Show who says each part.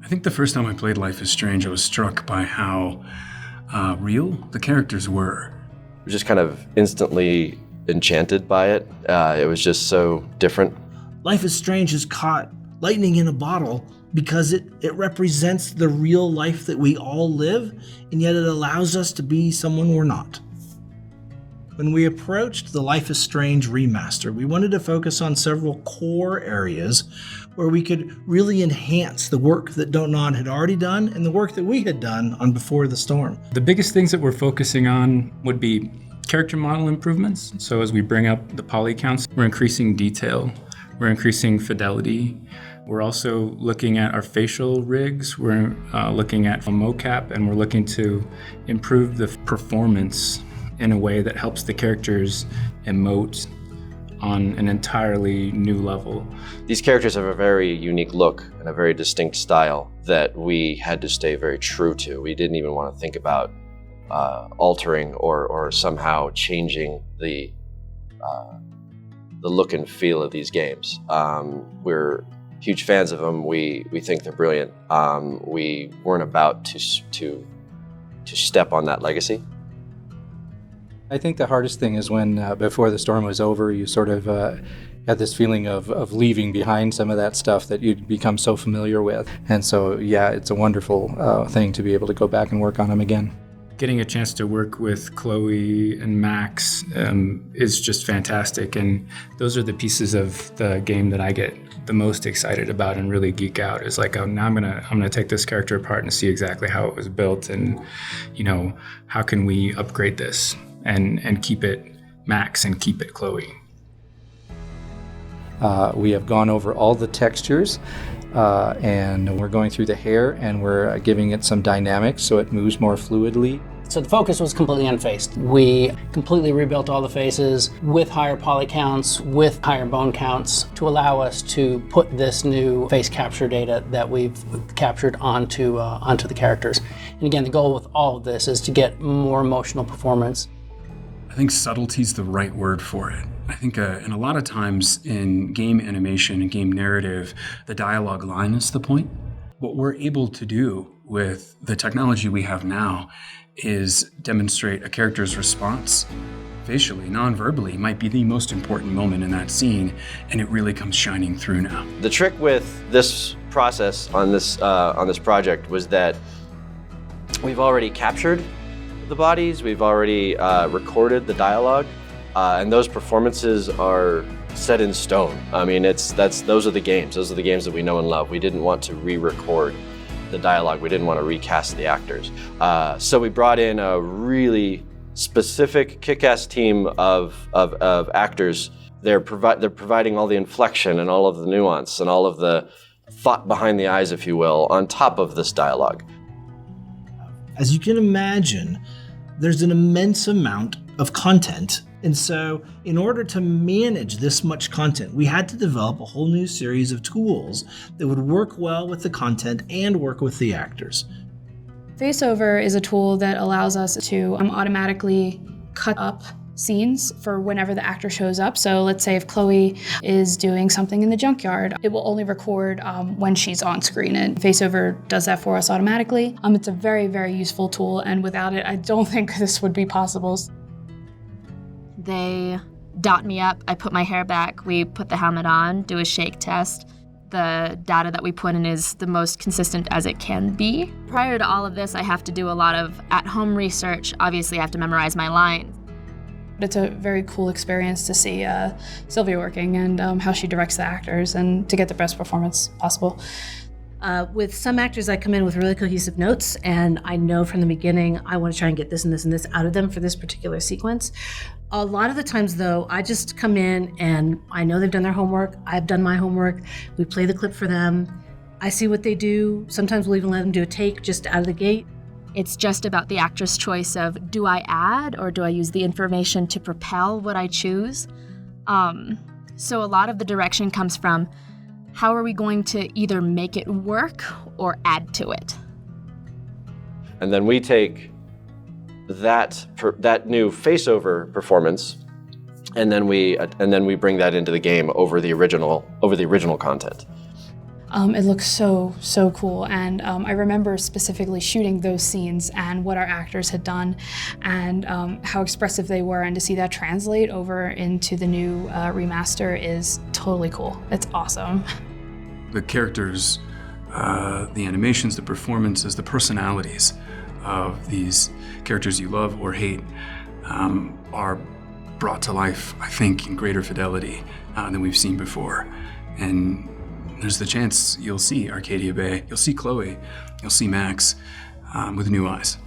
Speaker 1: I think the first time I played Life is Strange, I was struck by how real the characters were.
Speaker 2: Just kind of instantly enchanted by it. It was just so different.
Speaker 3: Life is Strange has caught lightning in a bottle because it represents the real life that we all live, and yet it allows us to be someone we're not. When we approached the Life is Strange remaster, we wanted to focus on several core areas where we could really enhance the work that Don't Nod had already done and the work that we had done on Before the Storm.
Speaker 4: The biggest things that we're focusing on would be character model improvements. So as we bring up the poly counts, we're increasing detail, we're increasing fidelity. We're also looking at our facial rigs, we're looking at MOCAP, and we're looking to improve the performance in a way that helps the characters emote on an entirely new level.
Speaker 2: These characters have a very unique look and a very distinct style that we had to stay very true to. We didn't even want to think about altering or somehow changing the look and feel of these games. We're huge fans of them. We think they're brilliant. We weren't about to step on that legacy.
Speaker 5: I think the hardest thing is when Before the Storm was over, you sort of had this feeling of leaving behind some of that stuff that you'd become so familiar with. And so, yeah, it's a wonderful thing to be able to go back and work on them again.
Speaker 4: Getting a chance to work with Chloe and Max is just fantastic. And those are the pieces of the game that I get the most excited about and really geek out. Is like, oh, now I'm gonna take this character apart and see exactly how it was built, and how can we upgrade this and keep it Max and keep it Chloe.
Speaker 5: We have gone over all the textures and we're going through the hair and we're giving it some dynamics so it moves more fluidly.
Speaker 6: So the focus was completely unfaced. We completely rebuilt all the faces with higher poly counts, with higher bone counts, to allow us to put this new face capture data that we've captured onto the characters. And again, the goal with all of this is to get more emotional performance.
Speaker 1: I think subtlety's the right word for it. I think and a lot of times in game animation and game narrative, the dialogue line is the point. What we're able to do with the technology we have now is demonstrate a character's response facially, non-verbally, might be the most important moment in that scene, and it really comes shining through now.
Speaker 2: The trick with this process on this project was that we've already captured the bodies, we've already recorded the dialogue, and those performances are set in stone. I mean, those are the games. Those are the games that we know and love. We didn't want to re-record the dialogue. We didn't want to recast the actors. So we brought in a really specific kick-ass team of actors. They're providing all the inflection and all of the nuance and all of the thought behind the eyes, if you will, on top of this dialogue.
Speaker 3: As you can imagine, there's an immense amount of content. And so in order to manage this much content, we had to develop a whole new series of tools that would work well with the content and work with the actors.
Speaker 7: VoiceOver is a tool that allows us to automatically cut up scenes for whenever the actor shows up. So let's say if Chloe is doing something in the junkyard, it will only record when she's on screen, and VoiceOver does that for us automatically. It's a very, very useful tool, and without it, I don't think this would be possible.
Speaker 8: They dot me up, I put my hair back, we put the helmet on, do a shake test. The data that we put in is the most consistent as it can be. Prior to all of this, I have to do a lot of at-home research. Obviously, I have to memorize my lines.
Speaker 7: It's a very cool experience to see Sylvia working and how she directs the actors and to get the best performance possible.
Speaker 9: With some actors, I come in with really cohesive notes, and I know from the beginning I want to try and get this and this and this out of them for this particular sequence. A lot of the times, though, I just come in and I know they've done their homework, I've done my homework, we play the clip for them, I see what they do. Sometimes we'll even let them do a take just out of the gate.
Speaker 8: It's just about the actor's choice of, do I add or do I use the information to propel what I choose? So a lot of the direction comes from, how are we going to either make it work or add to it?
Speaker 2: And then we take that new face-over performance, and then we bring that into the game over the original content.
Speaker 7: It looks so cool, and I remember specifically shooting those scenes and what our actors had done and how expressive they were, and to see that translate over into the new remaster is totally cool. It's awesome.
Speaker 1: The characters, the animations, the performances, the personalities of these characters you love or hate are brought to life, I think, in greater fidelity than we've seen before. And there's the chance you'll see Arcadia Bay, you'll see Chloe, you'll see Max with new eyes.